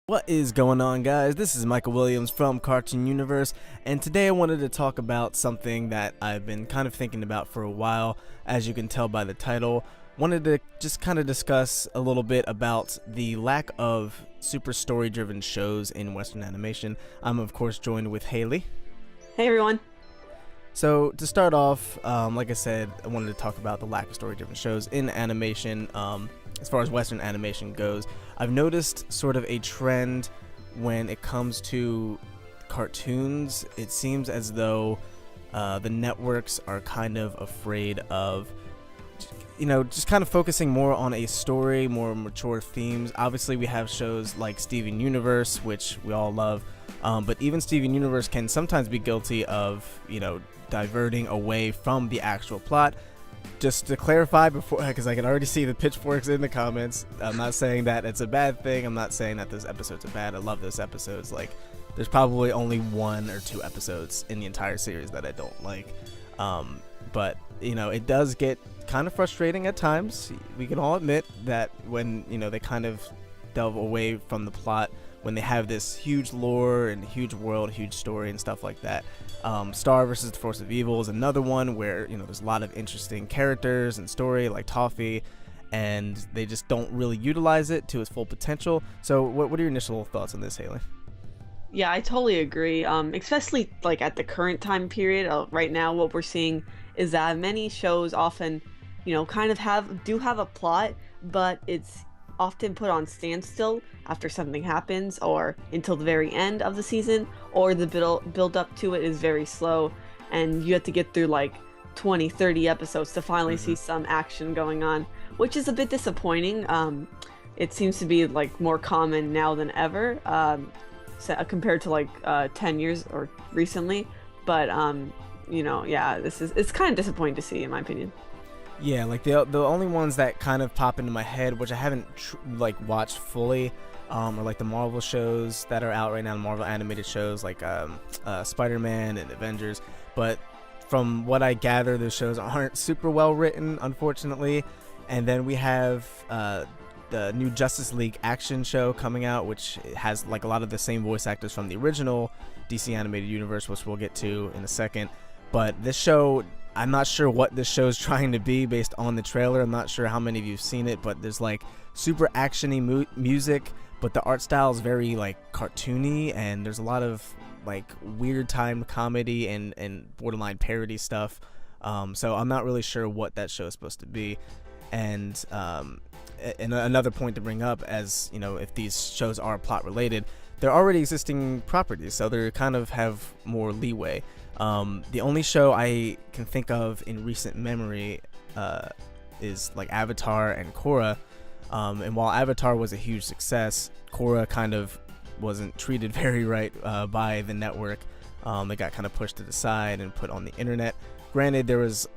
What is going on, guys? This is Michael Williams from Cartoon Universe, and today I wanted to talk about something that I've been kind of thinking about for a while. As you can tell by the title, wanted to just kind of discuss a little bit about the lack of super story-driven shows in Western animation. I'm of course joined with Haley. Hey everyone. So to start off, like I said, I wanted to talk about the lack of story-driven shows in animation. As far as Western animation goes, I've noticed sort of a trend when it comes to cartoons. It seems as though the networks are kind of afraid of, just kind of focusing more on a story, more mature themes. Obviously, we have shows like Steven Universe, which we all love, but even Steven Universe can sometimes be guilty of, diverting away from the actual plot. Just to clarify before, because I can already see the pitchforks in the comments, I'm not saying that it's a bad thing. I'm not saying that those episodes are bad. I love those episodes. Like, there's probably only 1 or 2 episodes in the entire series that I don't like. But, it does get kind of frustrating at times. We can all admit that when, they kind of delve away from the plot, when they have this huge lore and huge world, huge story and stuff like that. Star versus the Force of Evil is another one where, there's a lot of interesting characters and story, like Toffee, and they just don't really utilize it to its full potential. So what are your initial thoughts on this, Haley? Yeah, I totally agree. Especially like at the current time period, right now, what we're seeing is that many shows often, kind of have a plot, but it's often put on standstill after something happens or until the very end of the season, or the build up to it is very slow and you have to get through like 20-30 episodes to finally see some action going on, which is a bit disappointing. It seems to be like more common now than ever, compared to like 10 years or recently, but it's kind of disappointing to see, in my opinion. Yeah, like the only ones that kind of pop into my head, which I haven't watched fully, are like the Marvel shows that are out right now, the Marvel animated shows like Spider-Man and Avengers. But from what I gather, those shows aren't super well written, unfortunately. And then we have the new Justice League action show coming out, which has like a lot of the same voice actors from the original DC animated universe, which we'll get to in a second. But this show, I'm not sure what this show is trying to be based on the trailer. I'm not sure how many of you have seen it, but there's like super actiony music, but the art style is very like cartoony, and there's a lot of like weird time comedy and borderline parody stuff. So I'm not really sure what that show is supposed to be. And another point to bring up, as if these shows are plot related, they're already existing properties, so they kind of have more leeway. The only show I can think of in recent memory is like Avatar and Korra. And while Avatar was a huge success, Korra kind of wasn't treated very right by the network. They got kind of pushed to the side and put on the internet. Granted, there was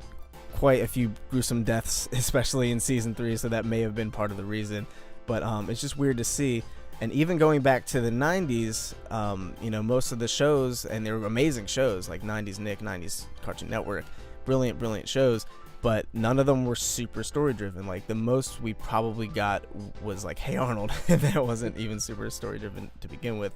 quite a few gruesome deaths, especially in season 3, so that may have been part of the reason. But it's just weird to see. And even going back to the 90s, most of the shows, and they were amazing shows, like 90s Nick, 90s Cartoon Network, brilliant shows, but none of them were super story-driven. Like, the most we probably got was like Hey Arnold, and that wasn't even super story-driven to begin with.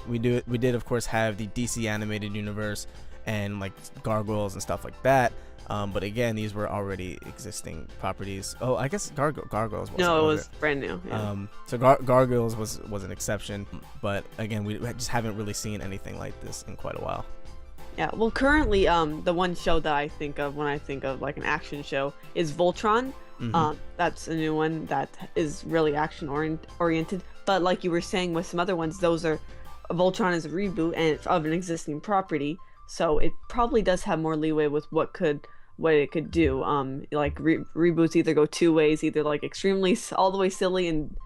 We did, of course, have the DC animated universe and like Gargoyles and stuff like that. But again, these were already existing properties. Oh, I guess Gargoyles was. No, it was brand new. Yeah. So Gargoyles was an exception, but again, we just haven't really seen anything like this in quite a while. Yeah. Well, currently, the one show that I think of when I think of like an action show is Voltron. That's a new one that is really action oriented. But like you were saying with some other ones, Voltron is a reboot and of an existing property, so it probably does have more leeway with what it could do. Reboots either go 2 ways, either like extremely all the way silly and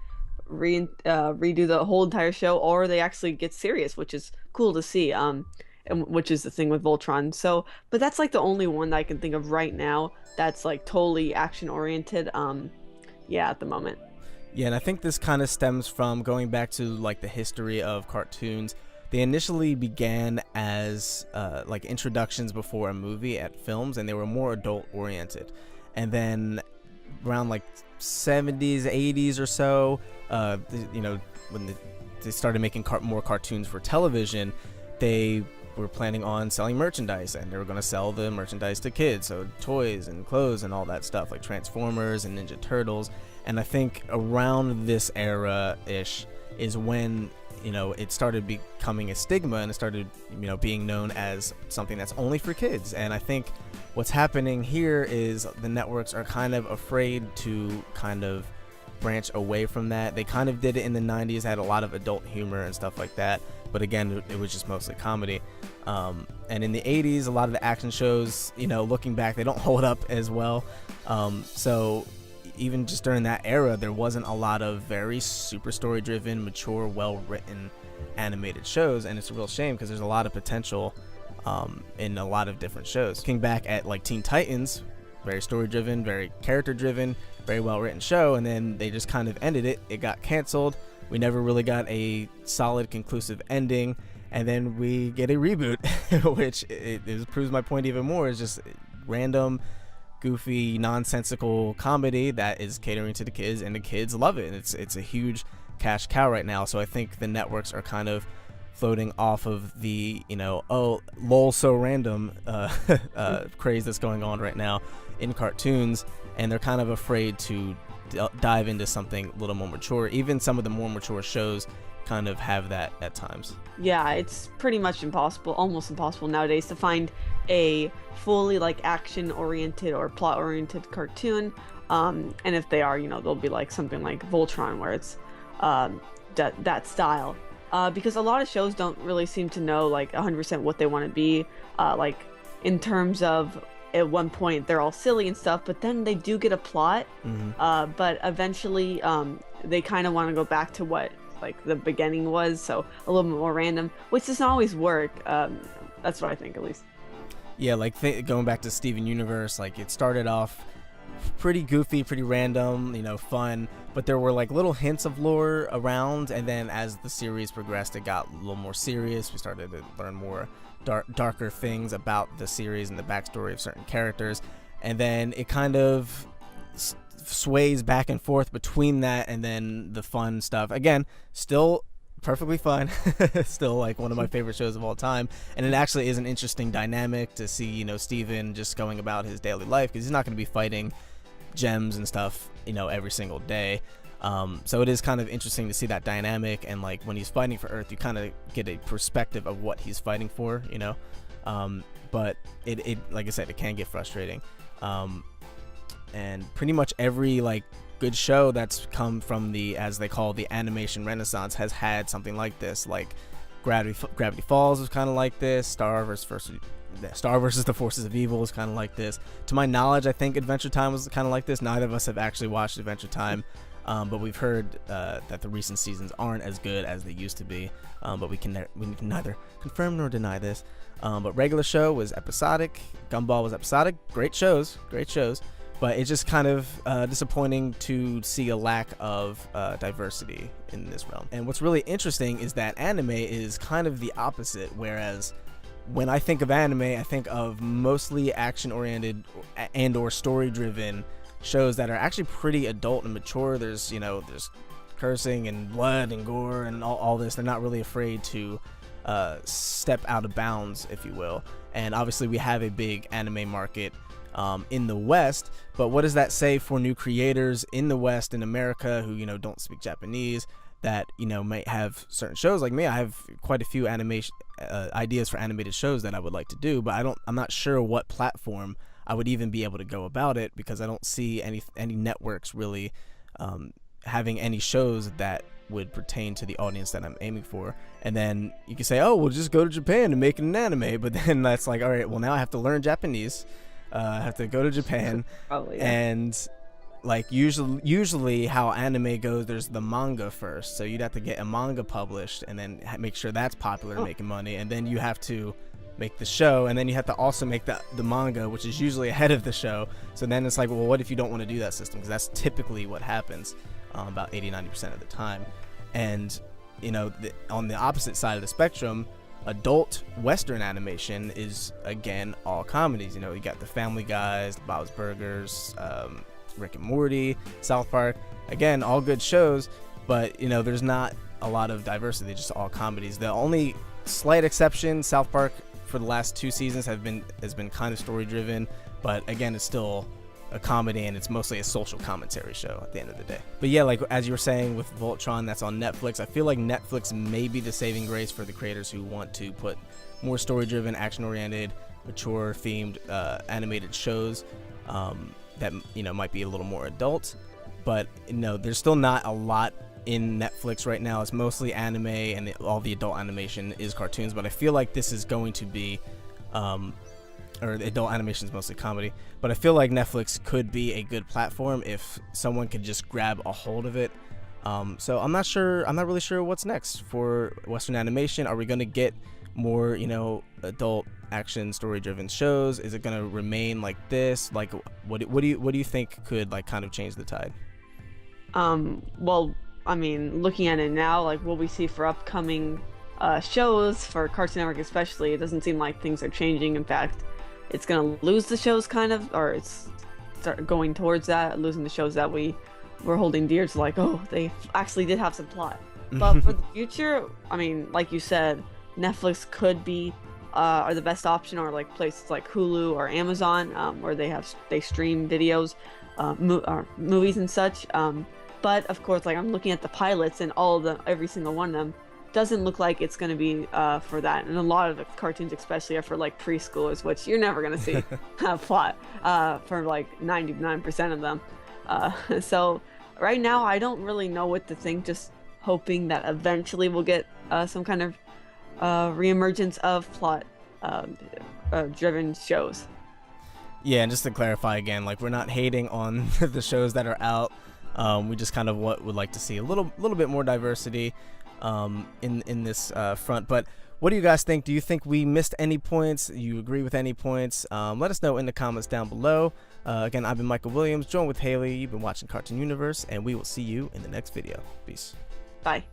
redo the whole entire show, or they actually get serious, which is cool to see. And which is the thing with Voltron. So, but that's like the only one that I can think of right now that's like totally action oriented. At the moment. Yeah, and I think this kind of stems from going back to like the history of cartoons. They initially began as like introductions before a movie at films, and they were more adult oriented. And then around like 70s, 80s or so, they started making more cartoons for television, they were planning on selling merchandise, and they were going to sell the merchandise to kids, so toys and clothes and all that stuff, like Transformers and Ninja Turtles. And I think around this era-ish is when, you know, it started becoming a stigma, and it started, you know, being known as something that's only for kids. And I think what's happening here is the networks are kind of afraid to kind of branch away from that. They kind of did it in the 90s, had a lot of adult humor and stuff like that, but again, it was just mostly comedy. And in the 80s, a lot of the action shows, you know, looking back, they don't hold up as well. So even just during that era, there wasn't a lot of very super story driven, mature, well written animated shows, and it's a real shame because there's a lot of potential in a lot of different shows. Looking back at like Teen Titans, very story driven, very character driven, very well written show, and then they just kind of ended it. It got canceled. We never really got a solid conclusive ending, and then we get a reboot, which it proves my point even more. Is just random, goofy, nonsensical comedy that is catering to the kids, and the kids love it. It's a huge cash cow right now. So I think the networks are kind of floating off of the, you know, oh, lol, so random craze that's going on right now in cartoons, and they're kind of afraid to dive into something a little more mature. Even some of the more mature shows kind of have that at times. Yeah, it's pretty much impossible, almost impossible nowadays to find a fully like action oriented or plot oriented cartoon. And if they are, you know, they'll be like something like Voltron, where it's that style. Because a lot of shows don't really seem to know like 100% what they want to be. Like in terms of, at one point they're all silly and stuff, but then they do get a plot. But eventually they kind of want to go back to what like the beginning was, so a little bit more random, which doesn't always work. That's what I think, at least. Yeah, like going back to Steven Universe, like it started off pretty goofy, pretty random, you know, fun, but there were like little hints of lore around, and then as the series progressed, it got a little more serious. We started to learn more darker things about the series and the backstory of certain characters, and then it kind of sways back and forth between that and then the fun stuff. Again, still perfectly fun, still like one of my favorite shows of all time, and it actually is an interesting dynamic to see, you know, Steven just going about his daily life, because he's not going to be fighting gems and stuff, you know, every single day. So it is kind of interesting to see that dynamic, and like when he's fighting for Earth, you kind of get a perspective of what he's fighting for, you know. But it like I said, it can get frustrating. And pretty much every like good show that's come from the, as they call, the animation renaissance, has had something like this. Like Gravity Falls was kind of like this. Star versus the Forces of Evil was kind of like this. To my knowledge, I think Adventure Time was kind of like this. Neither of us have actually watched Adventure Time, but we've heard that the recent seasons aren't as good as they used to be. But we can neither confirm nor deny this. But regular show was episodic. Gumball was episodic. Great shows. But it's just kind of disappointing to see a lack of diversity in this realm. And what's really interesting is that anime is kind of the opposite. Whereas when I think of anime, I think of mostly action-oriented and or story-driven shows that are actually pretty adult and mature. There's cursing and blood and gore and all this. They're not really afraid to step out of bounds, if you will. And obviously we have a big anime market in the West, but what does that say for new creators in the West, in America, who, you know, don't speak Japanese, that, you know, might have certain shows? Like me, I have quite a few animation ideas for animated shows that I would like to do, but I'm not sure what platform I would even be able to go about it, because I don't see any networks really having any shows that would pertain to the audience that I'm aiming for. And then you can say, oh, we'll just go to Japan and make an anime, but then that's like, all right, well, now I have to learn Japanese. I have to go to Japan. Probably, yeah. And like usually how anime goes, there's the manga first, so you'd have to get a manga published and then make sure that's popular and making money, and then you have to make the show, and then you have to also make the manga, which is usually ahead of the show. So then it's like, well, what if you don't want to do that system? Because that's typically what happens about 80-90% of the time. And, you know, on the opposite side of the spectrum, adult Western animation is, again, all comedies. You know, you got the Family Guys, Bob's Burgers, Rick and Morty, South Park. Again, all good shows, but, you know, there's not a lot of diversity, just all comedies. The only slight exception, South Park, for the last 2 seasons has been kind of story driven, but again, it's still a comedy, and it's mostly a social commentary show at the end of the day. But yeah, like as you were saying with Voltron, that's on Netflix. I feel like Netflix may be the saving grace for the creators who want to put more story driven, action oriented, mature themed animated shows that might be a little more adult. But no, there's still not a lot in Netflix right now. It's mostly anime, and all the adult animation is cartoons. But I feel like this is going to be or the adult animation is mostly comedy, but I feel like Netflix could be a good platform if someone could just grab a hold of it. So I'm not really sure what's next for Western animation. Are we going to get more, adult action story driven shows? Is it going to remain like this? Like, what do you think could like kind of change the tide? Well, I mean, looking at it now, like what we see for upcoming shows for Cartoon Network especially, it doesn't seem like things are changing. In fact, it's gonna lose the shows kind of, or it's start going towards that, losing the shows that we were holding dear to, like, oh, they actually did have some plot. But for the future, I mean, like you said, Netflix could be are the best option, or like places like Hulu or Amazon, where they stream videos, or movies and such. But of course, like I'm looking at the pilots, and all of them, every single one of them, doesn't look like it's going to be for that. And a lot of the cartoons especially are for like preschoolers, which you're never going to see a plot for like 99% of them. So right now I don't really know what to think, just hoping that eventually we'll get some kind of reemergence of plot driven shows. Yeah, and just to clarify again, like we're not hating on the shows that are out. We just kind of would like to see a little bit more diversity in this front. But what do you guys think? Do you think we missed any points? Do you agree with any points? Let us know in the comments down below. Again, I've been Michael Williams, joined with Haley. You've been watching Cartoon Universe, and we will see you in the next video. Peace. Bye.